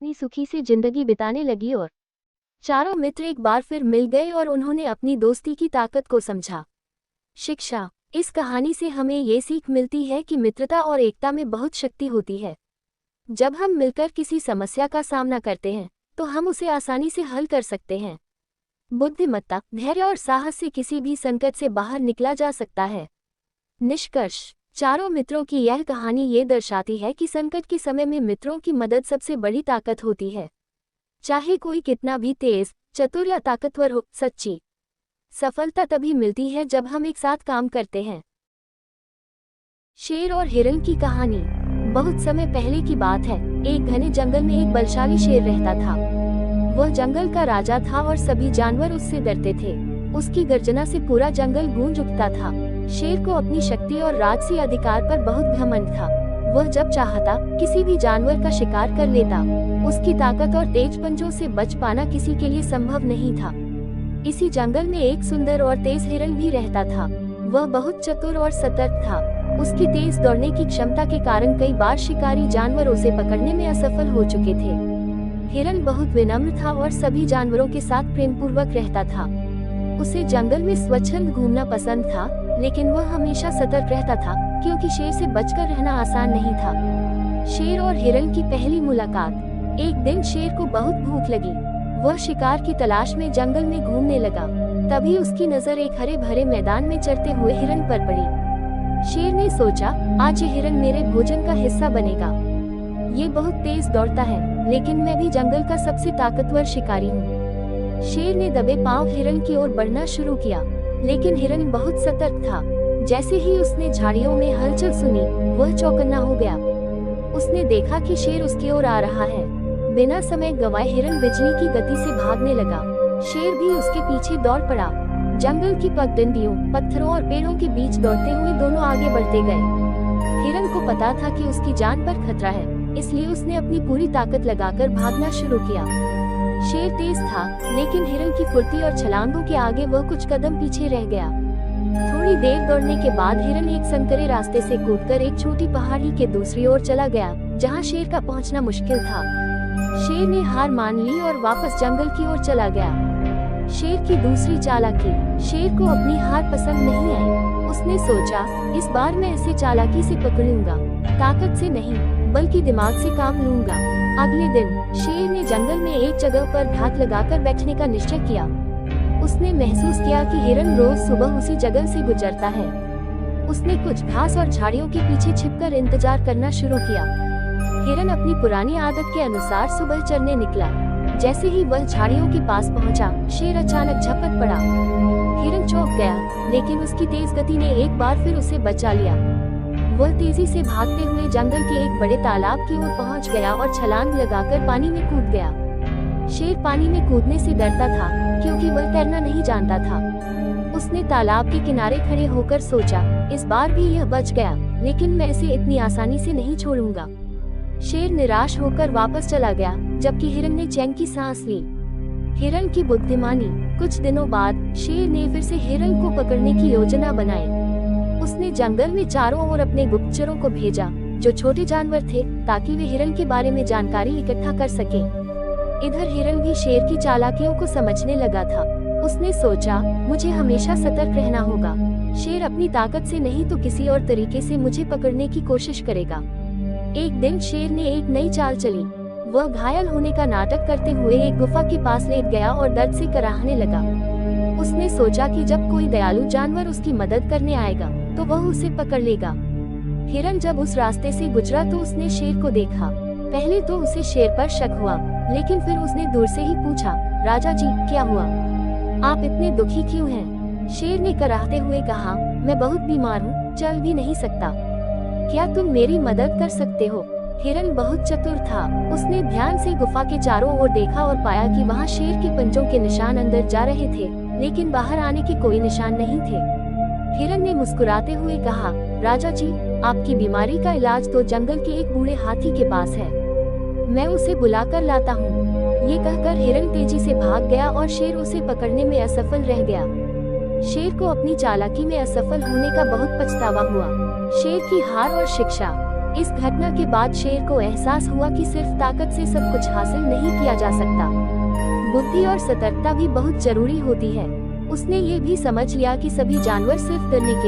अपनी सुखी से जिंदगी बिताने लगी और चारों मित्र एक बार फिर मिल गए और उन्होंने अपनी दोस्ती की ताकत को समझा। शिक्षा। इस कहानी से हमें ये सीख मिलती है कि मित्रता और एकता में बहुत शक्ति होती है। जब हम मिलकर किसी समस्या का सामना करते हैं तो हम उसे आसानी से हल कर सकते हैं। बुद्धिमत्ता, धैर्य और साहस से किसी भी संकट से बाहर निकला जा सकता है। निष्कर्ष। चारों मित्रों की यह कहानी ये दर्शाती है कि संकट के समय में मित्रों की मदद सबसे बड़ी ताकत होती है। चाहे कोई कितना भी तेज, चतुर या ताकतवर हो, सच्ची सफलता तभी मिलती है जब हम एक साथ काम करते हैं। शेर और हिरण की कहानी। बहुत समय पहले की बात है। एक घने जंगल में एक बलशाली शेर रहता था। वह जंगल का राजा था और सभी जानवर उससे डरते थे। उसकी गर्जना से पूरा जंगल गूंज उठता था। शेर को अपनी शक्ति और राजसी अधिकार पर बहुत घमंड था। वह जब चाहता किसी भी जानवर का शिकार कर लेता। उसकी ताकत और तेज पंजों से बच पाना किसी के लिए संभव नहीं था। इसी जंगल में एक सुंदर और तेज हिरण भी रहता था। वह बहुत चतुर और सतर्क था। उसकी तेज दौड़ने की क्षमता के कारण कई बार शिकारी जानवर उसे पकड़ने में असफल हो चुके थे। हिरण बहुत विनम्र था और सभी जानवरों के साथ प्रेमपूर्वक रहता था। उसे जंगल में स्वच्छंद घूमना पसंद था, लेकिन वह हमेशा सतर्क रहता था क्योंकि शेर से बचकर रहना आसान नहीं था। शेर और हिरण की पहली मुलाकात। एक दिन शेर को बहुत भूख लगी। वह शिकार की तलाश में जंगल में घूमने लगा। तभी उसकी नजर एक हरे भरे मैदान में चरते हुए हिरण पर पड़ी। शेर ने सोचा, आज ये हिरण मेरे भोजन का हिस्सा बनेगा। ये बहुत तेज दौड़ता है, लेकिन मैं भी जंगल का सबसे ताकतवर शिकारी हूँ। शेर ने दबे पांव हिरण की ओर बढ़ना शुरू किया, लेकिन हिरण बहुत सतर्क था। जैसे ही उसने झाड़ियों में हलचल सुनी, वह चौकन्ना हो गया। उसने देखा कि शेर उसकी ओर आ रहा है। बिना समय गंवाए हिरण बिजली की गति से भागने लगा। शेर भी उसके पीछे दौड़ पड़ा। जंगल की पगडंडियों, पत्थरों और पेड़ों के बीच दौड़ते हुए दोनों आगे बढ़ते गए। हिरण को पता था कि उसकी जान पर खतरा है, इसलिए उसने अपनी पूरी ताकत लगाकर भागना शुरू किया। शेर तेज था, लेकिन हिरण की फुर्ती और छलांगों के आगे वह कुछ कदम पीछे रह गया। थोड़ी देर दौड़ने के बाद हिरण एक संकरे रास्ते से कूदकर एक छोटी पहाड़ी के दूसरी ओर चला गया, जहां शेर का पहुंचना मुश्किल था। शेर ने हार मान ली और वापस जंगल की ओर चला गया। शेर की दूसरी चालाकी। शेर को अपनी हार पसंद नहीं आई। उसने सोचा, इस बार मैं इसे चालाकी से पकड़ूंगा, ताकत से नहीं बल्कि दिमाग से काम लूंगा। अगले दिन शेर ने जंगल में एक जगह पर घात लगाकर बैठने का निश्चय किया। उसने महसूस किया कि हिरण रोज सुबह उसी जगह से गुजरता है। उसने कुछ घास और झाड़ियों के पीछे छिपकर इंतजार करना शुरू किया। हिरण अपनी पुरानी आदत के अनुसार सुबह चरने निकला। जैसे ही वह झाड़ियों के पास पहुंचा, शेर अचानक झपट पड़ा। हिरण चौंक गया, लेकिन उसकी तेज गति ने एक बार फिर उसे बचा लिया। वह तेजी से भागते हुए जंगल के एक बड़े तालाब की ओर पहुंच गया और छलांग लगाकर पानी में कूद गया। शेर पानी में कूदने से डरता था, क्योंकि वह तैरना नहीं जानता था। उसने तालाब के किनारे खड़े होकर सोचा, इस बार भी यह बच गया, लेकिन मैं इसे इतनी आसानी से नहीं छोड़ूंगा। शेर निराश होकर वापस चला गया, जबकि हिरण ने चैन की सांस ली। हिरण की बुद्धिमानी। कुछ दिनों बाद शेर ने फिर से हिरण को पकड़ने की योजना बनाई। उसने जंगल में चारों ओर अपने गुप्तचरों को भेजा, जो छोटे जानवर थे, ताकि वे हिरण के बारे में जानकारी इकट्ठा कर सके। इधर हिरण भी शेर की चालाकियों को समझने लगा था। उसने सोचा, मुझे हमेशा सतर्क रहना होगा। शेर अपनी ताकत से नहीं तो किसी और तरीके से मुझे पकड़ने की कोशिश करेगा। एक दिन शेर ने एक नई चाल चली। वह घायल होने का नाटक करते हुए एक गुफा के पास लेट गया और दर्द से कराहने लगा। उसने सोचा कि जब कोई दयालु जानवर उसकी मदद करने आएगा, तो वह उसे पकड़ लेगा। हिरण जब उस रास्ते से गुजरा तो उसने शेर को देखा। पहले तो उसे शेर पर शक हुआ, लेकिन फिर उसने दूर से ही पूछा, राजा जी, क्या हुआ? आप इतने दुखी क्यों हैं? शेर ने कराहते हुए कहा, मैं बहुत बीमार हूँ, चल भी नहीं सकता। क्या तुम मेरी मदद कर सकते हो? हिरण बहुत चतुर था। उसने ध्यान से गुफा के चारों ओर देखा और पाया कि वहाँ शेर के पंजों के निशान अंदर जा रहे थे, लेकिन बाहर आने के कोई निशान नहीं थे। हिरण ने मुस्कुराते हुए कहा, राजा जी, आपकी बीमारी का इलाज तो जंगल के एक बूढ़े हाथी के पास है। मैं उसे बुलाकर लाता हूँ। ये कहकर हिरण तेजी से भाग गया और शेर उसे पकड़ने में असफल रह गया। शेर को अपनी चालाकी में असफल होने का बहुत पछतावा हुआ। शेर की हार और शिक्षा। इस घटना के बाद शेर को एहसास हुआ कि सिर्फ ताकत से सब कुछ हासिल नहीं किया जा सकता, बुद्धि और सतर्कता भी बहुत जरूरी होती है। उसने ये भी समझ लिया कि सभी जानवर सिर्फ डरने के